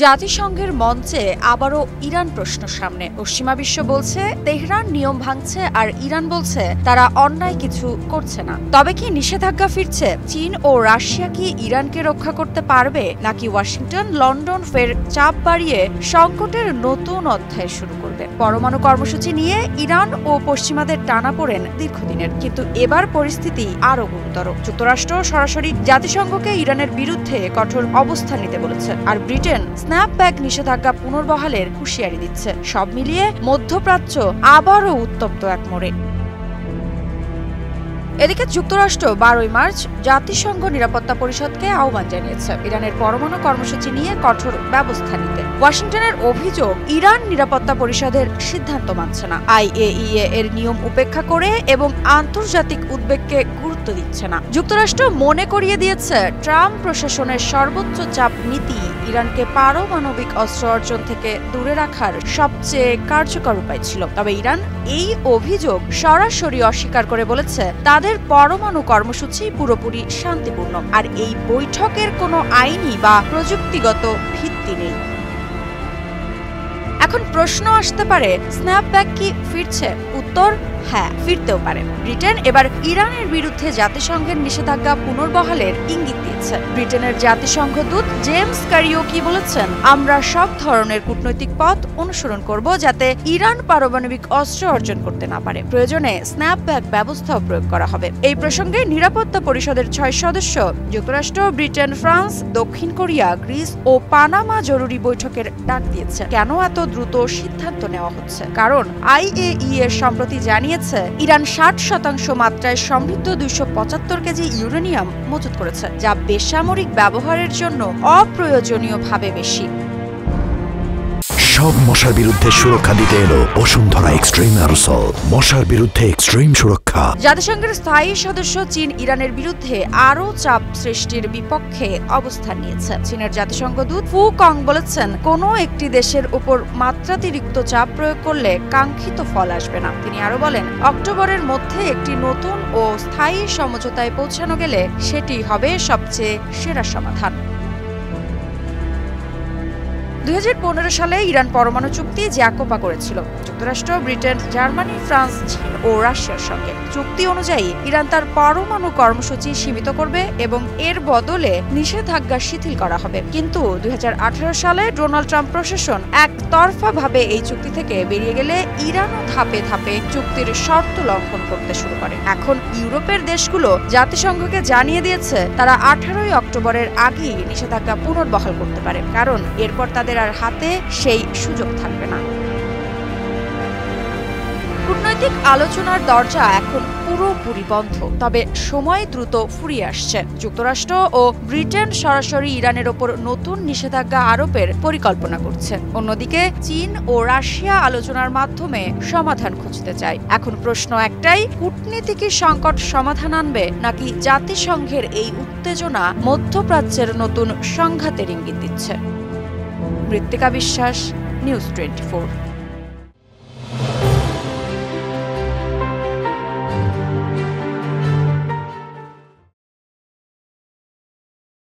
জাতিসংঘের মঞ্চে আবারও ইরান প্রশ্ন সামনে। পশ্চিমা বিশ্ব বলছে তেহরান নিয়ম ভাঙছে, আর ইরান বলছে তারা অন্যায় কিছু করছে না। তবে কি নিষেধাজ্ঞা ফিরছে? চীন ও রাশিয়া কি ইরানকে রক্ষা করতে পারবে, নাকি ওয়াশিংটন লন্ডন ফের চাপ বাড়িয়ে সংকটের নতুন অধ্যায় শুরু করবে? পরমাণু কর্মসূচি নিয়ে ইরান ও পশ্চিমাদের টানাপোড়েন দীর্ঘদিনের, কিন্তু এবার পরিস্থিতি আরো গুরুতর। যুক্তরাষ্ট্র সরাসরি জাতিসংঘকে ইরানের বিরুদ্ধে কঠোর অবস্থান নিতে বলেছে, আর ব্রিটেন স্ন্যাপব্যাক নিষেধাজ্ঞা পুনর্বহালের হুঁশিয়ারি দিচ্ছে। সব মিলিয়ে মধ্যপ্রাচ্য আবারও উত্তপ্ত এক মোড়ে। এদিকে যুক্তরাষ্ট্র 12 মার্চ জাতিসংঘ নিরাপত্তা পরিষদকে আহ্বান জানিয়েছে ইরানের পরমাণু কর্মসূচি নিয়ে কঠোর ব্যবস্থা নিতে। ওয়াশিংটনের অভিযোগ, ইরান নিরাপত্তা পরিষদের সিদ্ধান্ত মানছে না, IAEA এর নিয়ম উপেক্ষা করে এবং আন্তর্জাতিক উদ্বেগকে গুরুত্ব দিচ্ছে না। যুক্তরাষ্ট্র মনে করিয়ে দিয়েছে ট্রাম্প প্রশাসনের সর্বোচ্চ চাপ নীতি ইরানকে পারমাণবিক অস্ত্র অর্জন থেকে দূরে রাখার সবচেয়ে কার্যকর উপায় ছিল। তবে ইরান এই অভিযোগ সরাসরি অস্বীকার করে বলেছে তাদের পরমাণু কর্মসূচি পুরোপুরি শান্তিপূর্ণ, আর এই বৈঠকের কোনো আইনি বা প্রযুক্তিগত ভিত্তি নেই। এখন প্রশ্ন আসতে পারে, স্ন্যাপব্যাক কি ফিরছে? উত্তর হ্যাঁ, ফিরতেও পারে। ব্রিটেন এবার ইরানের বিরুদ্ধে জাতিসংঘের নিষেধাজ্ঞা পুনর্বহালের ইঙ্গিত দিয়েছে। ব্রিটেনের জাতিসংঘ দূত জেমস কারিও কি বলেছেন, আমরা সব ধরনের কূটনৈতিক পথ অনুসরণ করব যাতে ইরান পারমাণবিক অস্ত্র অর্জন করতে না পারে। প্রয়োজনে স্ন্যাপব্যাক ব্যবস্থাও প্রয়োগ করা হবে। এই প্রসঙ্গে নিরাপত্তা পরিষদের 6 সদস্য যুক্তরাষ্ট্র, ব্রিটেন, ফ্রান্স, দক্ষিণ কোরিয়া, গ্রিস ও পানামা জরুরি বৈঠকের ডাক দিয়েছে। কেন এত দ্রুত সিদ্ধান্ত নেওয়া হচ্ছে? কারণ IAEA সম্প্রতি জানিয়েছে ইরান 60% মাত্রায় সমৃদ্ধ 275 কেজি ইউরেনিয়াম মজুত করেছে, যা বেসামরিক ব্যবহারের জন্য অপ্রয়োজনীয়ভাবে বেশি। সব মশার বিরুদ্ধে সুরক্ষা দিতে এলো বসুন্ধরা এক্সট্রিম অ্যারোসল, মশার বিরুদ্ধে এক্সট্রিম সুরক্ষা। জাতিসংঘের স্থায়ী সদস্য চীন ইরানের বিরুদ্ধে আরও চাপ সৃষ্টির বিপক্ষে অবস্থান নিয়েছে। চীনের জাতিসংঘ দূত ফু কং বলেছেন, কোনো একটি দেশের উপর মাত্রাতিরিক্ত চাপ প্রয়োগ করলে কাঙ্ক্ষিত ফল আসবে না। তিনি আরো বলেন, অক্টোবরের মধ্যে একটি নতুন ও স্থায়ী সমঝোতায় পৌঁছানো গেলে সেটি হবে সবচেয়ে সেরা সমাধান। 2015 সালে ইরান পরমাণু চুক্তি জ্যাকোপা করেছিল যুক্তরাষ্ট্র, ব্রিটেন, জার্মানি, ফ্রান্স, চীন ও রাশিয়ার সঙ্গে। চুক্তি অনুযায়ী ইরান তার পরমাণু কর্মসূচি সীমিত করবে এবং এর বদলে নিষেধাজ্ঞা শিথিল করা হবে। কিন্তু 2018 সালে ডোনাল্ড ট্রাম্প প্রশাসন একতরফাভাবে এই চুক্তি থেকে বেরিয়ে গেলে ইরানও ধাপে ধাপে চুক্তির শর্ত লঙ্ঘন করতে শুরু করে। এখন ইউরোপের দেশগুলো জাতিসংঘকে জানিয়ে দিয়েছে তারা 18 অক্টোবরের আগেই নিষেধাজ্ঞা পুনর্বহাল করতে পারে, কারণ এরপর তাদের আর হাতে সেই সুযোগ থাকবে না। কূটনৈতিক আলোচনার দরজা এখন পুরোপুরি বন্ধ, তবে সময় দ্রুত ফুরিয়ে আসছে। যুক্তরাষ্ট্র ও ব্রিটেন সরাসরি ইরানের ওপর নতুন নিষেধাজ্ঞা আরোপের পরিকল্পনা করছে। অন্যদিকে চীন ও রাশিয়া আলোচনার মাধ্যমে সমাধান খুঁজতে চায়। এখন প্রশ্ন একটাই, কূটনীতি কি সংকট সমাধান আনবে, নাকি জাতিসংঘের এই উত্তেজনা মধ্যপ্রাচ্যের নতুন সংঘাতের ইঙ্গিত দিচ্ছে? মৃত্তিকা বিশ্বাস, নিউজ 24।